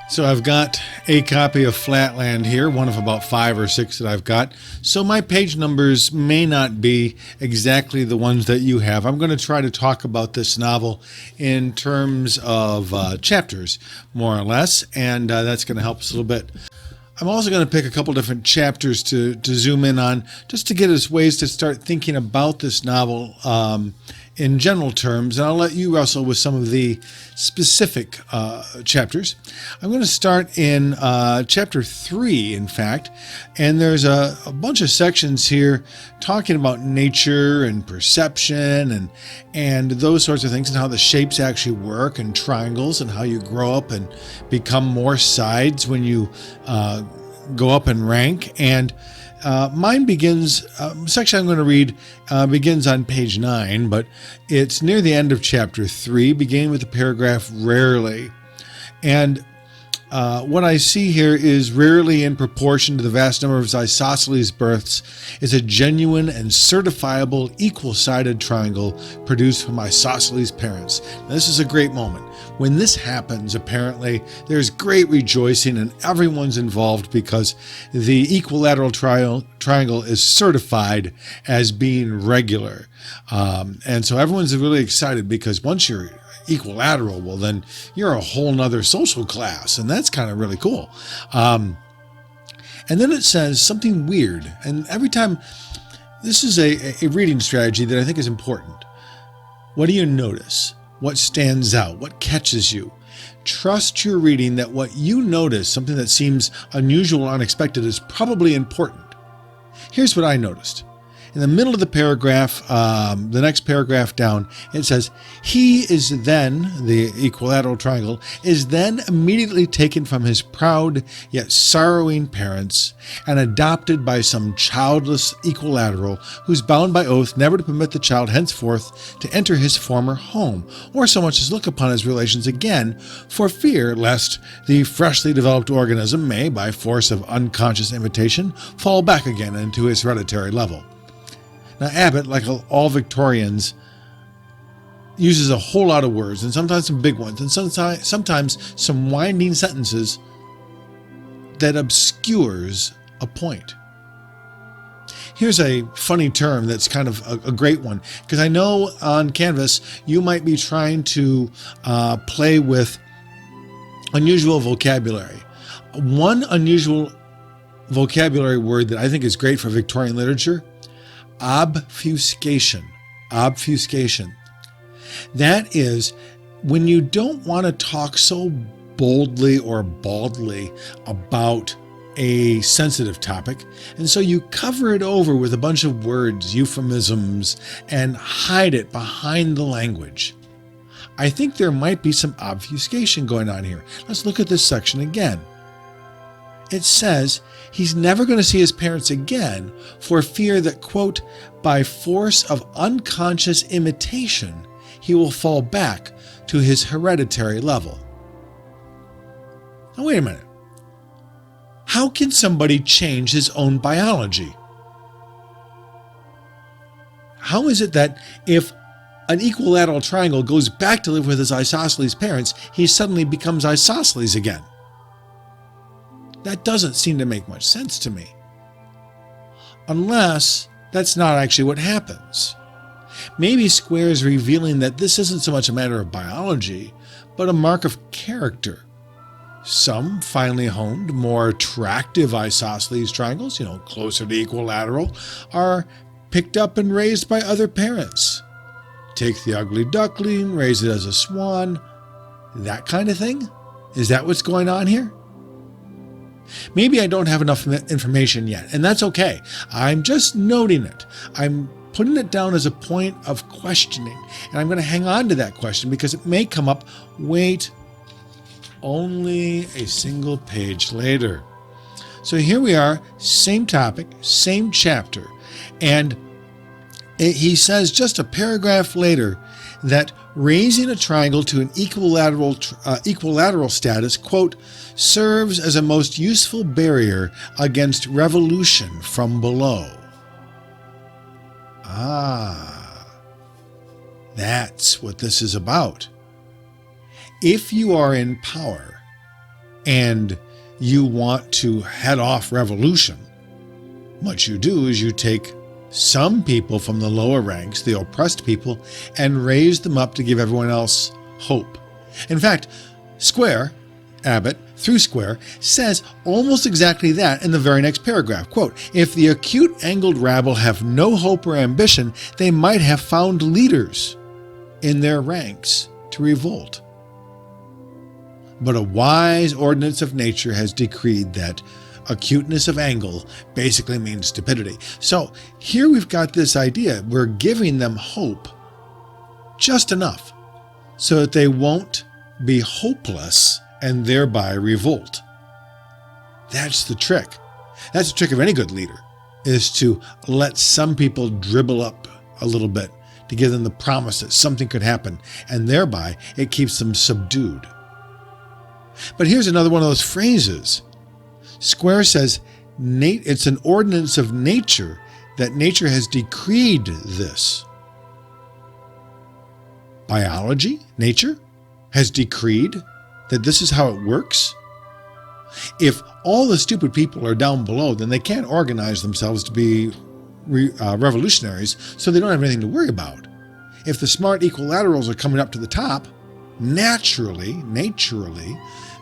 So I've got a copy of Flatland here, one of about 5 or 6 that I've got. So my page numbers may not be exactly the ones that you have. I'm going to try to talk about this novel in terms of chapters, more or less, and that's going to help us a little bit. I'm also going to pick a couple different chapters to zoom in on, just to get us ways to start thinking about this novel in general terms, and I'll let you wrestle with some of the specific chapters. I'm going to start in chapter 3, in fact, and there's a bunch of sections here talking about nature and perception and those sorts of things, and how the shapes actually work, and triangles, and how you grow up and become more sides when you go up in rank. And mine begins, section I'm going to read begins on page 9, but it's near the end of chapter 3, beginning with the paragraph "rarely." And what I see here is rarely in proportion to the vast number of isosceles births is a genuine and certifiable equal-sided triangle produced from isosceles parents. Now, this is a great moment. When this happens, apparently, there's great rejoicing and everyone's involved because the equilateral triangle is certified as being regular. And so everyone's really excited because once you're equilateral, well, then you're a whole nother social class, and that's kind of really cool. And then it says something weird, and every time, this is a reading strategy that I think is important. What do you notice? What stands out? What catches you? Trust your reading that what you notice, something that seems unusual or unexpected, is probably important. Here's what I noticed. In the middle of the paragraph, the next paragraph down, it says, "He is then," the equilateral triangle, "is then immediately taken from his proud yet sorrowing parents and adopted by some childless equilateral who's bound by oath never to permit the child henceforth to enter his former home, or so much as look upon his relations again, for fear lest the freshly developed organism may, by force of unconscious imitation, fall back again into his hereditary level." Now, Abbott, like all Victorians, uses a whole lot of words, and sometimes some big ones, and sometimes some winding sentences that obscures a point. Here's a funny term that's kind of a great one, because I know on Canvas you might be trying to play with unusual vocabulary. One unusual vocabulary word that I think is great for Victorian literature: obfuscation. Obfuscation. That is when you don't want to talk so boldly or baldly about a sensitive topic, and so you cover it over with a bunch of words, euphemisms, and hide it behind the language. I think there might be some obfuscation going on here. Let's look at this section again. It says he's never going to see his parents again for fear that, quote, "by force of unconscious imitation, he will fall back to his hereditary level." Now, wait a minute. How can somebody change his own biology? How is it that if an equilateral triangle goes back to live with his isosceles parents, he suddenly becomes isosceles again? That doesn't seem to make much sense to me. Unless that's not actually what happens. Maybe Square is revealing that this isn't so much a matter of biology, but a mark of character. Some finely honed, more attractive isosceles triangles, closer to equilateral, are picked up and raised by other parents. Take the ugly duckling, raise it as a swan, that kind of thing. Is that what's going on here? Maybe I don't have enough information yet, and that's okay. I'm just noting it. I'm putting it down as a point of questioning, and I'm going to hang on to that question because it may come up, wait, only a single page later. So here we are, same topic, same chapter, and he says just a paragraph later that raising a triangle to an equilateral status, quote, "serves as a most useful barrier against revolution from below." That's what this is about. If you are in power and you want to head off revolution, what you do is you take some people from the lower ranks, the oppressed people, and raise them up to give everyone else hope. In fact, Abbott, through Square, says almost exactly that in the very next paragraph. Quote, "If the acute-angled rabble have no hope or ambition, they might have found leaders in their ranks to revolt. But a wise ordinance of nature has decreed that acuteness of angle basically means stupidity." So here we've got this idea. We're giving them hope just enough so that they won't be hopeless and thereby revolt. That's the trick. That's the trick of any good leader, is to let some people dribble up a little bit to give them the promise that something could happen, and thereby it keeps them subdued. But here's another one of those phrases. Square says it's an ordinance of nature, that nature has decreed this. Biology, nature, has decreed that this is how it works? If all the stupid people are down below, then they can't organize themselves to be revolutionaries, so they don't have anything to worry about. If the smart equilaterals are coming up to the top, naturally,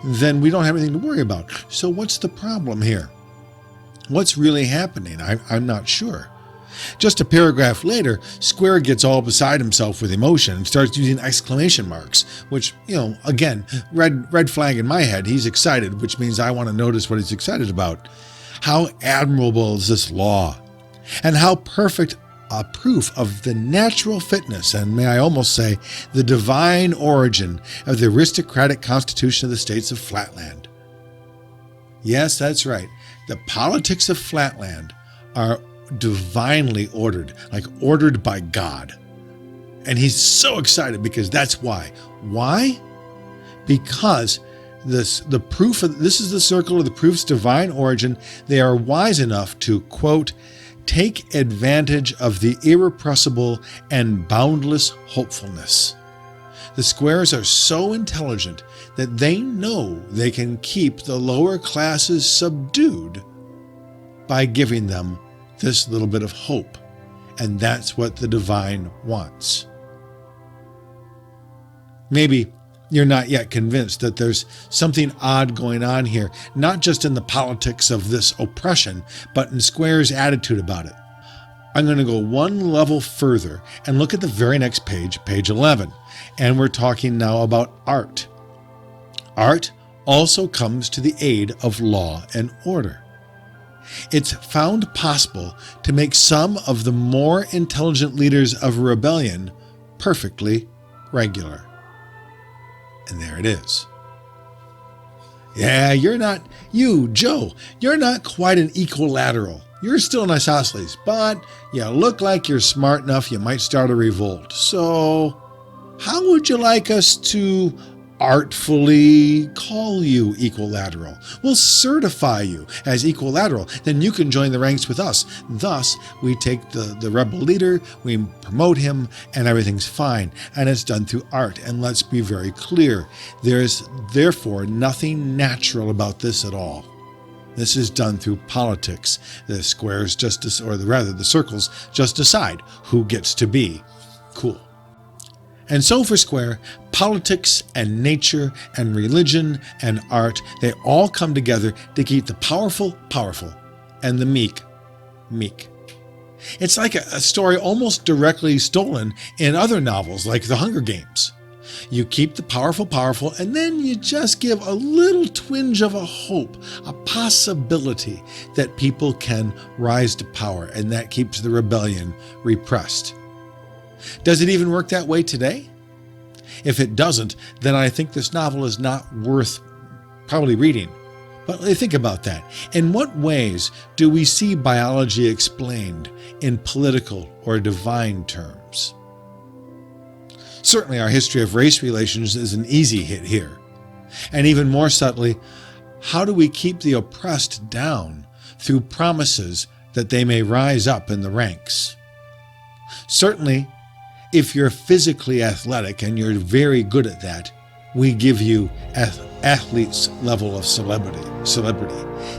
then we don't have anything to worry about. So what's the problem here? What's really happening? I'm not sure. Just a paragraph later, Square gets all beside himself with emotion and starts using exclamation marks, which, again, red flag in my head. He's excited, which means I want to notice what he's excited about. How admirable is this law, and how perfect a proof of the natural fitness, and may I almost say, the divine origin of the aristocratic constitution of the states of Flatland. Yes, that's right. The politics of Flatland are divinely ordered, like ordered by God. And he's so excited because that's why. Why? Because this is the circle of the proof's divine origin. They are wise enough to, quote, "take advantage of the irrepressible and boundless hopefulness." The Squares are so intelligent that they know they can keep the lower classes subdued by giving them this little bit of hope. And that's what the divine wants. Maybe you're not yet convinced that there's something odd going on here, not just in the politics of this oppression, but in Square's attitude about it. I'm going to go one level further and look at the very next page, page 11. And we're talking now about art. Art also comes to the aid of law and order. It's found possible to make some of the more intelligent leaders of a rebellion perfectly regular. And there it is. Yeah, Joe, you're not quite an equilateral. You're still an isosceles, but you look like you're smart enough you might start a revolt. So how would you like us to artfully call you equilateral? We'll certify you as equilateral. Then you can join the ranks with us. Thus, we take the rebel leader, we promote him, and everything's fine. And it's done through art. And let's be very clear. There's therefore nothing natural about this at all. This is done through politics. The squares the circles just decide who gets to be cool. And so for Square, politics and nature and religion and art, they all come together to keep the powerful powerful and the meek meek. It's like a story almost directly stolen in other novels like The Hunger Games. You keep the powerful powerful, and then you just give a little twinge of a hope, a possibility that people can rise to power, and that keeps the rebellion repressed. Does it even work that way today? If it doesn't, then I think this novel is not worth probably reading. But think about that. In what ways do we see biology explained in political or divine terms? Certainly our history of race relations is an easy hit here. And even more subtly, how do we keep the oppressed down through promises that they may rise up in the ranks? Certainly, if you're physically athletic and you're very good at that, we give you athlete's level of celebrity.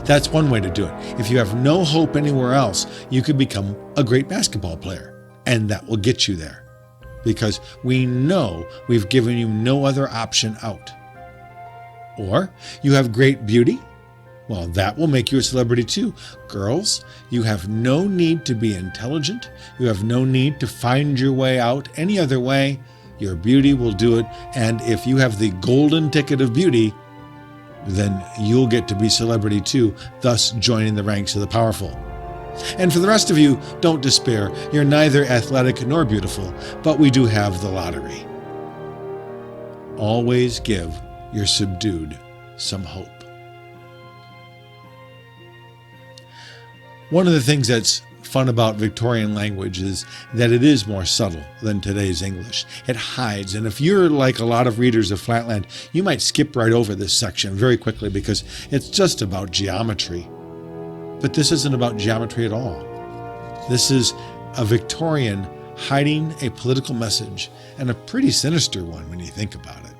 That's one way to do it. If you have no hope anywhere else, you could become a great basketball player, and that will get you there, because we know we've given you no other option out. Or you have great beauty. Well, that will make you a celebrity too. Girls, you have no need to be intelligent. You have no need to find your way out any other way. Your beauty will do it. And if you have the golden ticket of beauty, then you'll get to be celebrity too, thus joining the ranks of the powerful. And for the rest of you, don't despair. You're neither athletic nor beautiful, but we do have the lottery. Always give your subdued some hope. One of the things that's fun about Victorian language is that it is more subtle than today's English. It hides, and if you're like a lot of readers of Flatland, you might skip right over this section very quickly because it's just about geometry. But this isn't about geometry at all. This is a Victorian hiding a political message, and a pretty sinister one when you think about it.